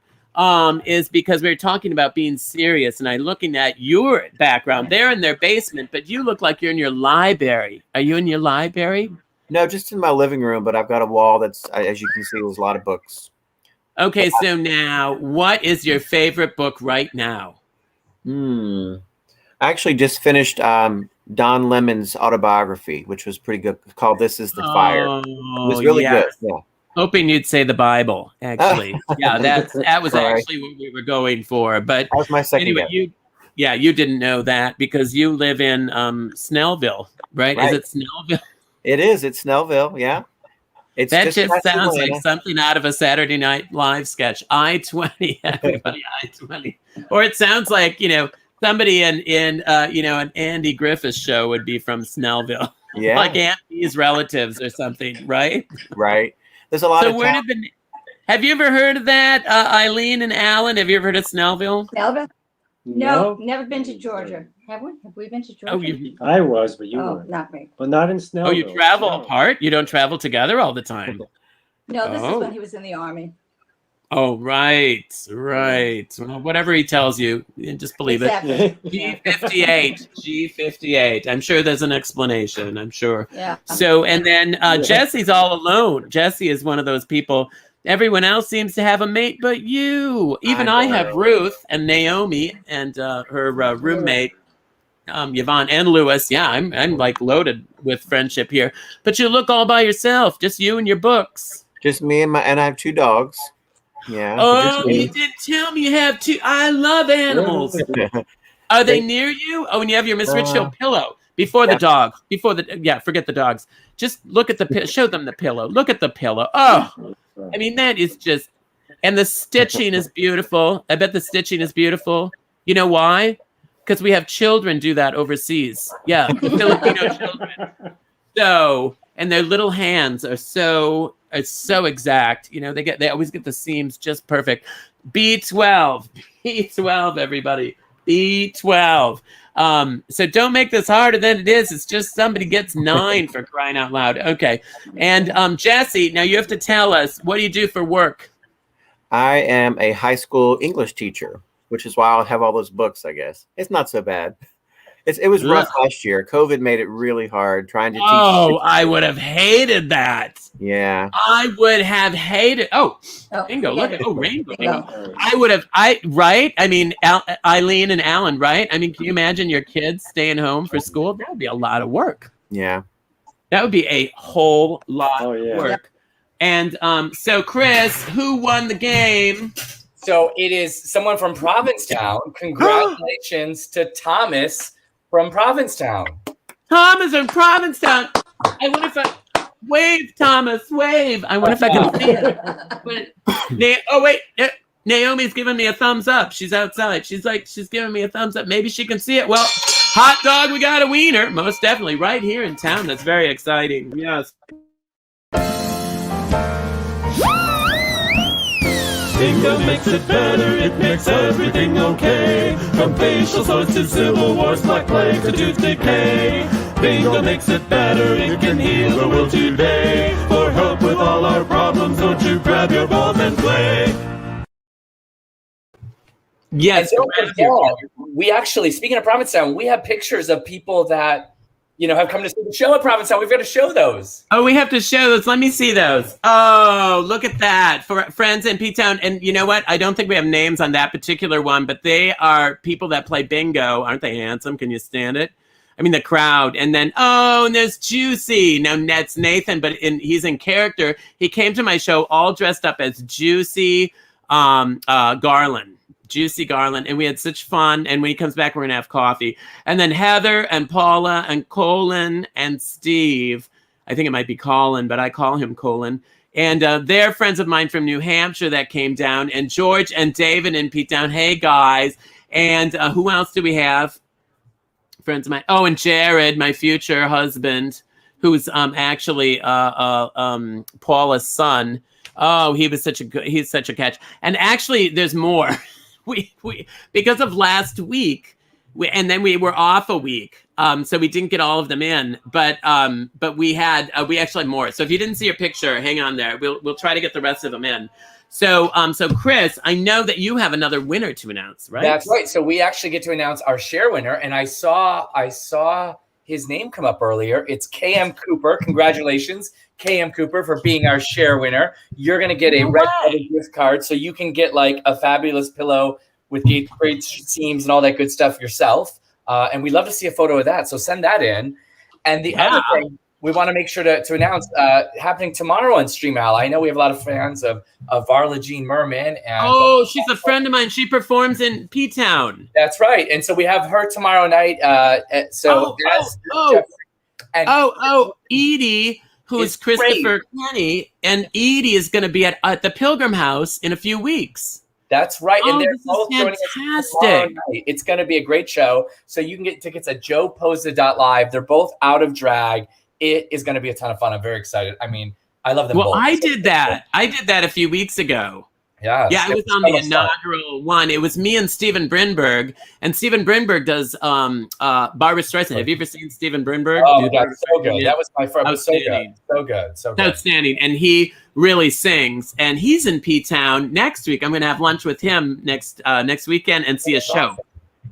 is because we were talking about being serious, and I'm looking at your background. They're in their basement, but you look like you're in your library. Are you in your library? No, just in my living room, but I've got a wall that's, as you can see, there's a lot of books. Okay, so now, what is your favorite book right now? I actually just finished Don Lemon's autobiography, which was pretty good, called This Is the Fire. It was really good. Yeah. Hoping you'd say the Bible, actually. Yeah, that was actually what we were going for. But that was my second anyway, guess. you didn't know that because you live in Snellville, right? Is it Snellville? It is. It's Snellville, yeah. That just sounds like something out of a Saturday Night Live sketch. I-20, everybody, I-20. Or it sounds like, somebody in an Andy Griffith show would be from Snellville. Yeah. Like Aunt Bee's relatives or something, right? Right. There's a lot of have you ever heard of that, Eileen and Alan? Have you ever heard of Snellville? Snellville? No, never been to Georgia. Have we? Have we been to Georgia? I was, but you weren't. Not me. But not in Snellville. Oh, you travel apart? You don't travel together all the time? No, this is when he was in the Army. Oh, right. Well, whatever he tells you, just believe it. G58. I'm sure there's an explanation. I'm sure. Yeah. So, and then Jesse's all alone. Jesse is one of those people. Everyone else seems to have a mate, but you. Even I have Ruth and Naomi and her roommate, Yvonne and Lewis. Yeah, I'm like loaded with friendship here. But you look all by yourself, just you and your books. Just me and I have 2 dogs. Yeah. Oh, you didn't tell me you have 2. I love animals. Are they near you? Oh, and you have your Miss Richfield pillow before the dog. Forget the dogs. Just look at the show them the pillow. Look at the pillow. Oh, I mean that is just, and the stitching is beautiful. I bet the stitching is beautiful. You know why? Because we have children do that overseas. Yeah, Filipino children. So, and their little hands are so exact. They always get the seams just perfect. B12, everybody. B12. So don't make this harder than it is. It's just somebody gets 9 for crying out loud. Okay. And Jesse, now you have to tell us, what do you do for work? I am a high school English teacher, which is why I have all those books, I guess. It's not so bad. It was rough last year. COVID made it really hard trying to teach. Oh, I would have hated that. Yeah. I would have hated. Bingo. Look at rainbow. Bingo. Right? I mean, Eileen and Alan, right? I mean, can you imagine your kids staying home for school? That would be a lot of work. Yeah. That would be a whole lot of work. And so, Chris, who won the game? So it is someone from Provincetown. Congratulations to Thomas from Provincetown. Thomas from Provincetown. I wonder if wave, Thomas, wave. I wonder if I can see it. Naomi's giving me a thumbs up. She's outside. She's giving me a thumbs up. Maybe she can see it. Well, hot dog, we got a wiener. Most definitely right here in town. That's very exciting. Yes. Bingo makes it better, it makes everything okay. From facial sores to civil wars, black plague to tooth decay. Bingo makes it better, it can heal the world today. For help with all our problems, don't you grab your balls and play. Yes. We actually, speaking of Provincetown, we have pictures of people that have come to see the show at Provincetown. We've got to show those. Oh, we have to show those. Let me see those. Oh, look at that. For friends in P-Town. And you know what? I don't think we have names on that particular one, but they are people that play bingo. Aren't they handsome? Can you stand it? I mean, the crowd. And then, and there's Juicy. Now, that's Nathan, but he's in character. He came to my show all dressed up as Juicy Garland. Juicy Garland, and we had such fun. And when he comes back, we're gonna have coffee. And then Heather and Paula and Colin and Steve. I think it might be Colin, but I call him Colin. And they're friends of mine from New Hampshire that came down. And George and David and Pete down. Hey guys. And who else do we have? Friends of mine. Oh, and Jared, my future husband, who's actually Paula's son. Oh, he's such a catch. And actually, there's more. We because of last week, and then we were off a week, so we didn't get all of them in. But we actually had more. So if you didn't see your picture, hang on there. We'll try to get the rest of them in. So Chris, I know that you have another winner to announce, right? That's right. So we actually get to announce our share winner, and I saw his name come up earlier. It's KM Cooper. Congratulations, KM Cooper, for being our share winner. You're going to get a red gift card, so you can get like a fabulous pillow with great seams and all that good stuff yourself. And we'd love to see a photo of that. So send that in. And the other thing we want to make sure to announce happening tomorrow on Stream Al. I know we have a lot of fans of Varla Jean Merman. And, she's a friend of mine. She performs in P-Town. That's right. And so we have her tomorrow night. Edie, who's Christopher Kenny, and Edie is going to be at the Pilgrim House in a few weeks. That's right. Oh, And they're this both is joining us tomorrow fantastic. night. It's going to be a great show. So you can get tickets at joeposa.live. They're both out of drag. It is going to be a ton of fun. I'm very excited. I mean, I love them both. Well, I did that a few weeks ago. Yeah. Yeah, I was on the inaugural one. It was me and Steven Brinberg. And Steven Brinberg does Barbra Streisand. Have you ever seen Steven Brinberg? Oh, that's so good. That was my first. So good. So good. So good. Outstanding. And he really sings. And he's in P-Town next week. I'm going to have lunch with him next weekend and see a show.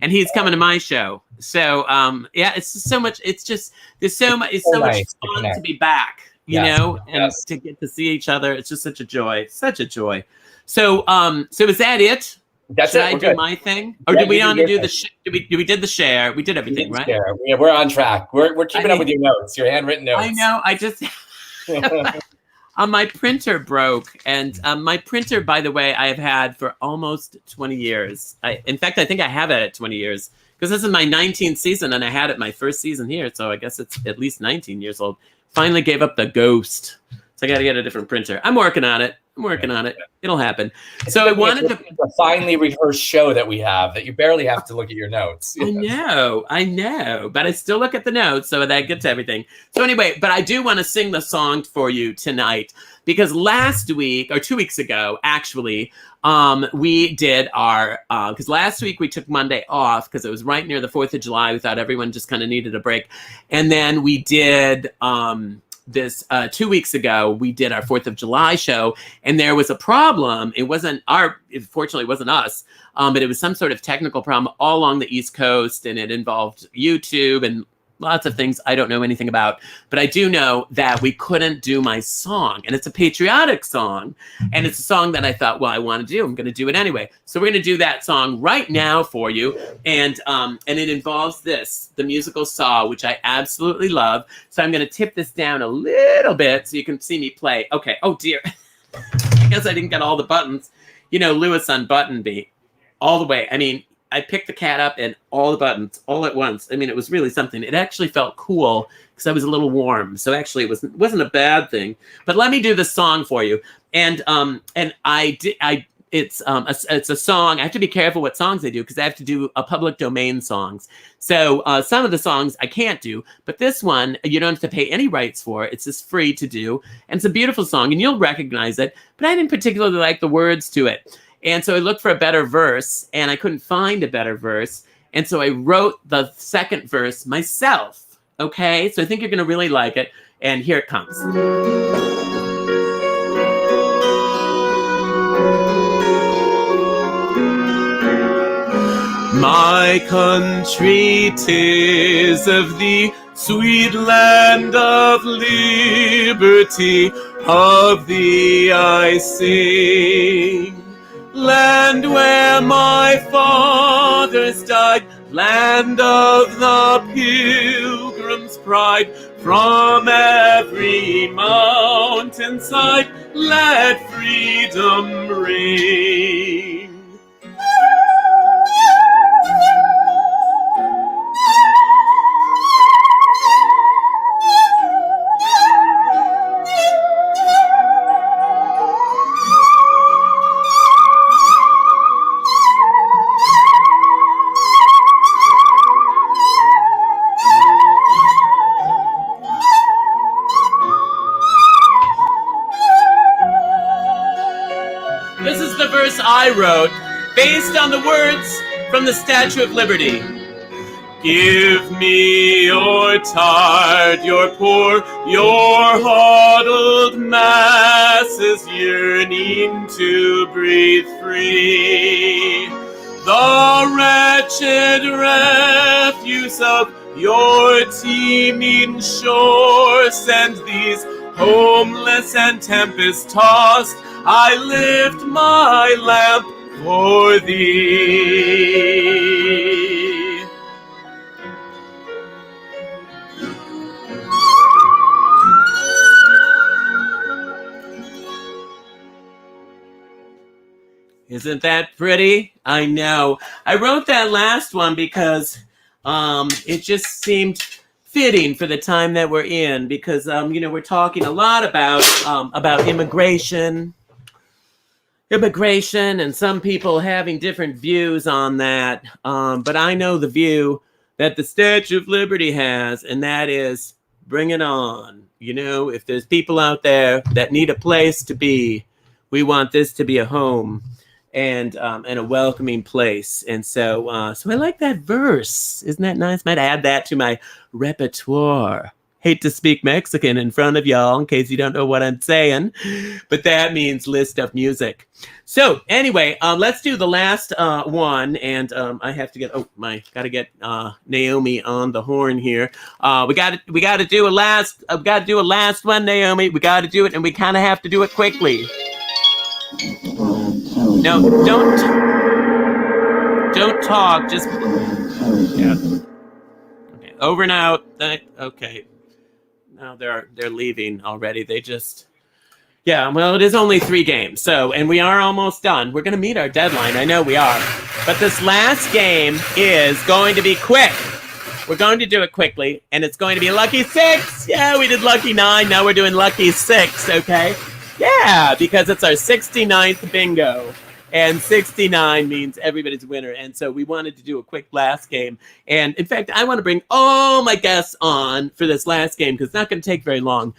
And he's coming to my show. So, yeah, it's just so much. It's just, there's so much. It's so much fun to be back, you know, and to get to see each other. It's just such a joy. Such a joy. So, so is that it? That's Should it. I We're do good. my thing, or did we want to do the? We did the share. We did everything, right? Yeah, we're on track. We're keeping up with your notes, your handwritten notes. I know. I just my printer broke, and my printer, by the way, I have had for almost 20 years. In fact, I think I have it at 20 years because this is my 19th season, and I had it my first season here, so I guess it's at least 19 years old. Finally gave up the ghost, so I got to get a different printer. I'm working on it. It'll happen. So I wanted to a finely rehearsed show that we have that you barely have to look at your notes. I know, but I still look at the notes so that I get to everything. So anyway, but I do want to sing the song for you tonight because last week or 2 weeks ago, actually, we did our because last week we took Monday off because it was right near the 4th of July. We thought everyone just kind of needed a break, and then we did. This 2 weeks ago, we did our 4th of July show, and there was a problem. It fortunately wasn't us, but it was some sort of technical problem all along the East Coast, and it involved YouTube and lots of things I don't know anything about. But I do know that we couldn't do my song, and it's a patriotic song, and it's a song that I thought, well, I want to do. I'm going to do it anyway. So we're going to do that song right now for you, and it involves the musical Saw, which I absolutely love. So I'm going to tip this down a little bit so you can see me play. Okay. Oh dear. I guess I didn't get all the buttons. You know, Lewis unbuttoned me all the way. I mean, I picked the cat up and all the buttons all at once. I mean, it was really something. It actually felt cool because I was a little warm. So actually it wasn't a bad thing. But let me do the song for you. And it's a song. I have to be careful what songs I do because I have to do a public domain songs. So some of the songs I can't do, but this one you don't have to pay any rights for. It's just free to do. And it's a beautiful song and you'll recognize it. But I didn't particularly like the words to it. And so I looked for a better verse, and I couldn't find a better verse. And so I wrote the second verse myself, okay? So I think you're going to really like it. And here it comes. My country, 'tis of thee, sweet land of liberty, of thee I sing. Land where my fathers died, land of the pilgrim's pride, from every mountainside, let freedom ring. This is the verse I wrote, based on the words from the Statue of Liberty. Give me your tired, your poor, your huddled masses yearning to breathe free. The wretched refuse of your teeming shore, send these homeless and tempest-tossed. I lift my lamp for thee. Isn't that pretty? I know. I wrote that last one because it just seemed fitting for the time that we're in because we're talking a lot about immigration and some people having different views on that. But I know the view that the Statue of Liberty has, and that is bring it on. If there's people out there that need a place to be, we want this to be a home and a welcoming place. And so I like that verse. Isn't that nice? Might add that to my repertoire. Hate to speak Mexican in front of y'all in case you don't know what I'm saying, but that means list of music. So anyway, let's do the last one, and I have to gotta get Naomi on the horn here. We got to do a last one, Naomi. We got to do it, and we kind of have to do it quickly. No, don't talk. Just okay. Over and out. Okay. No, they're leaving already. They just, well, it is only 3 games. So, and we are almost done. We're going to meet our deadline. I know we are. But this last game is going to be quick. We're going to do it quickly, and it's going to be Lucky 6. Yeah, we did Lucky 9. Now we're doing Lucky 6, okay? Yeah, because it's our 69th bingo. And 69 means everybody's winner. And so we wanted to do a quick last game. And in fact, I want to bring all my guests on for this last game because it's not going to take very long.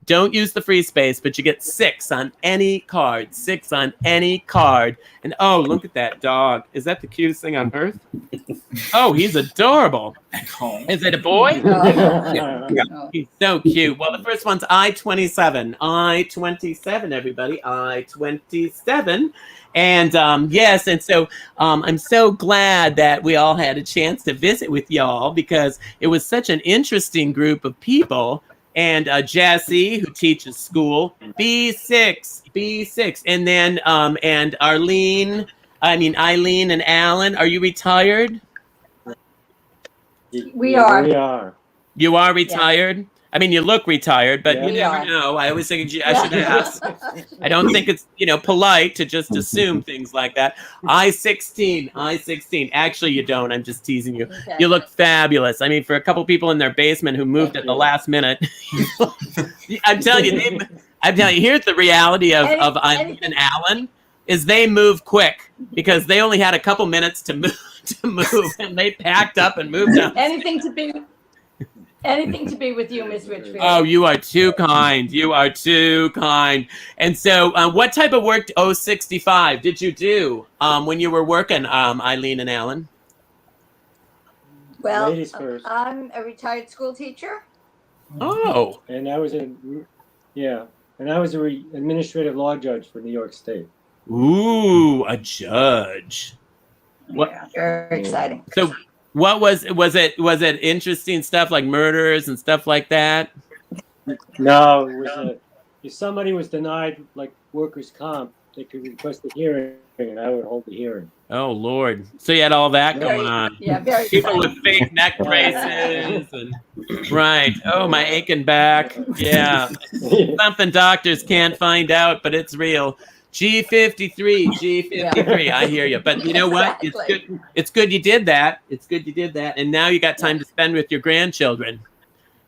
Don't use the free space, but you get 6 on any card. 6 on any card. And oh, look at that dog. Is that the cutest thing on earth? Oh, he's adorable. Is it a boy? Yeah. He's so cute. Well, the first one's I-27. I-27, everybody. I-27. And yes, and so I'm so glad that we all had a chance to visit with y'all because it was such an interesting group of people. And Jesse, who teaches school, B6, and then and Eileen and Alan. Are you retired? We are. You are retired? Yeah. I mean, you look retired, but you never know. I always think I should ask. I don't think it's, polite to just assume things like that. I-16. Actually, you don't. I'm just teasing you. Okay. You look fabulous. I mean, for a couple people in their basement who moved at the last minute, I'm telling you, here's the reality of Eileen and Alan is they move quick because they only had a couple minutes to move, and they packed up and moved on. Anything to be with you, Miss Richfield. Oh, you are too kind. And so what type of work, 65, did you do when you were working, Eileen and Alan? Well, ladies first. I'm a retired school teacher. Oh. And I was an administrative law judge for New York State. Ooh, a judge. What? Yeah, very exciting. So what was it interesting stuff like murders and stuff like that? No, it was if somebody was denied like workers' comp, they could request a hearing and I would hold the hearing. Oh Lord. So you had all that going on. Yeah, very people with fake neck braces and right. Oh, my aching back. Yeah. Something doctors can't find out, but it's real. G53. I hear you. But you know what? Exactly. It's good you did that. And now you got time to spend with your grandchildren.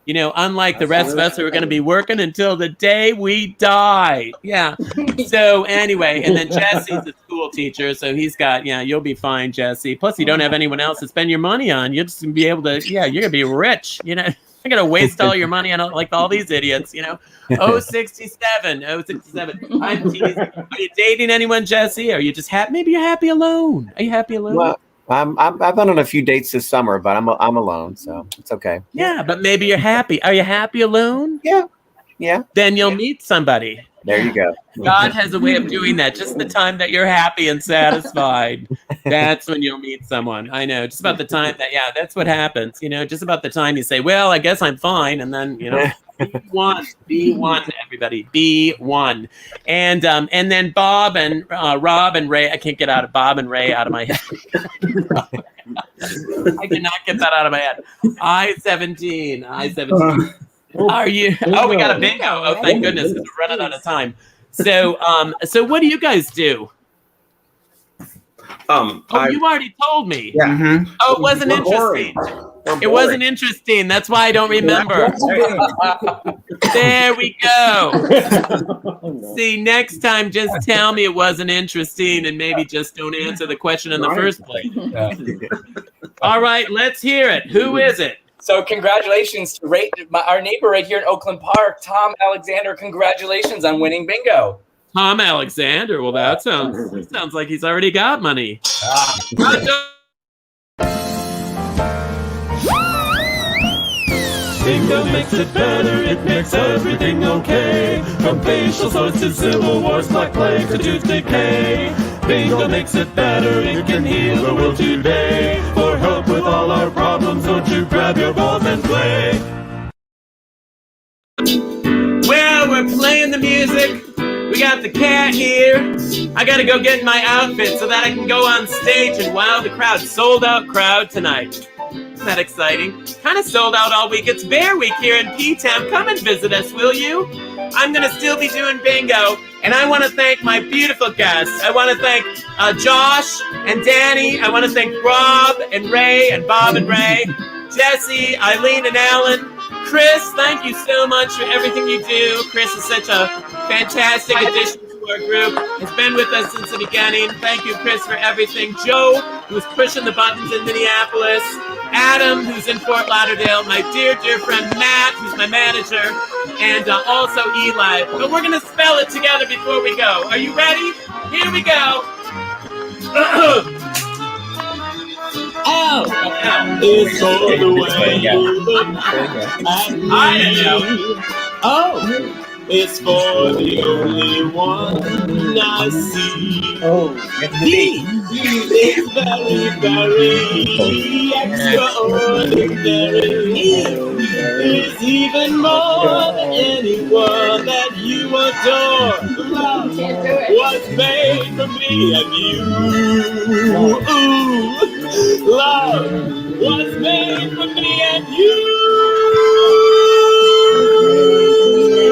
Unlike the rest of us who are going to be working until the day we die. Yeah. So anyway, and then Jesse's a school teacher, so he's got, you'll be fine, Jesse. Plus you don't have anyone else to spend your money on. You'll just be able to, you're going to be rich, You're going to waste all your money on like all these idiots, 67. I'm teasing. Are you dating anyone, Jesse? Are you just happy? Maybe you're happy alone. Are you happy alone? Well, I've been on a few dates this summer, but I'm alone, so it's okay. Yeah, but maybe you're happy. Are you happy alone? Yeah. Then you'll meet somebody. There you go. God has a way of doing that. Just the time that you're happy and satisfied, that's when you'll meet someone. I know. Just about the time that's what happens. Just about the time you say, well, I guess I'm fine. And then, B1, everybody, B1. And then Bob and Rob and Ray, I can't get Bob and Ray out of my head. I cannot get that out of my head. I-17. Are you? Oh, we got a bingo. Oh, thank goodness. We're running out of time. So what do you guys do? You already told me. Yeah. Oh, it wasn't interesting. It wasn't interesting. That's why I don't remember. There we go. See, next time, just tell me it wasn't interesting and maybe just don't answer the question in the first place. All right, let's hear it. Who is it? So congratulations to our neighbor right here in Oakland Park, Tom Alexander. Congratulations on winning bingo. Tom Alexander. Well, that sounds like he's already got money. Bingo makes it better, it makes everything okay. From facial sores to civil wars, black plague to tooth decay. Bingo makes it better, it can heal the world today. For help with all our problems, don't you grab your balls and play. Well, we're playing the music. We got the cat here. I gotta go get in my outfit so that I can go on stage and wow the crowd. Sold out crowd tonight. Isn't that exciting? Kind of sold out all week. It's Bear Week here in P-Town. Come and visit us, will you? I'm going to still be doing bingo, and I want to thank my beautiful guests. I want to thank Josh and Danny. I want to thank Rob and Ray and Bob and Ray, Jesse, Eileen and Alan. Chris, thank you so much for everything you do. Chris is such a fantastic addition to our group. Has been with us since the beginning. Thank you, Chris, for everything. Joe, who's pushing the buttons in Minneapolis. Adam, who's in Fort Lauderdale. My dear, dear friend Matt, who's my manager. And also Eli. But we're going to spell it together before we go. Are you ready? Here we go. Oh, It's all the way you look I know. Oh, it's for the only one I see. Oh, He is very, very extraordinary. He is even more than anyone that you adore. Love was made for me and you. Ooh, love was made for me and you.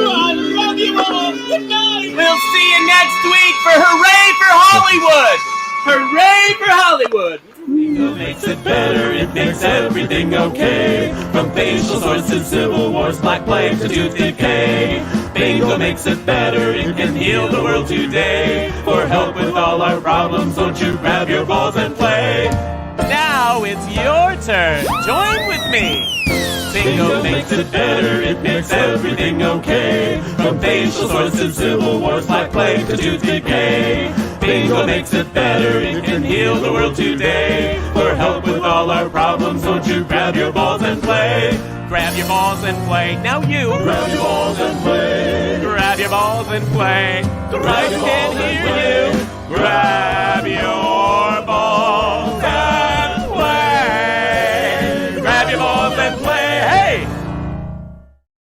I love you all. Good night. We'll see you next week for Hooray for Hollywood! Hooray for Hollywood! Bingo makes it better, it makes everything okay. From facial sores to civil wars, black plague to tooth decay. Bingo makes it better, it can heal the world today. For help with all our problems, don't you grab your balls and play. Now it's your turn. Join with me. Bingo makes it better, it makes everything okay. From facial sores to civil wars, black plague to tooth decay. Bingo makes it better, it can heal the world today. For help with all our problems, don't you grab your balls and play. Grab your balls and play. Now you. Grab your balls and play. Grab your balls and play. The right can hear you.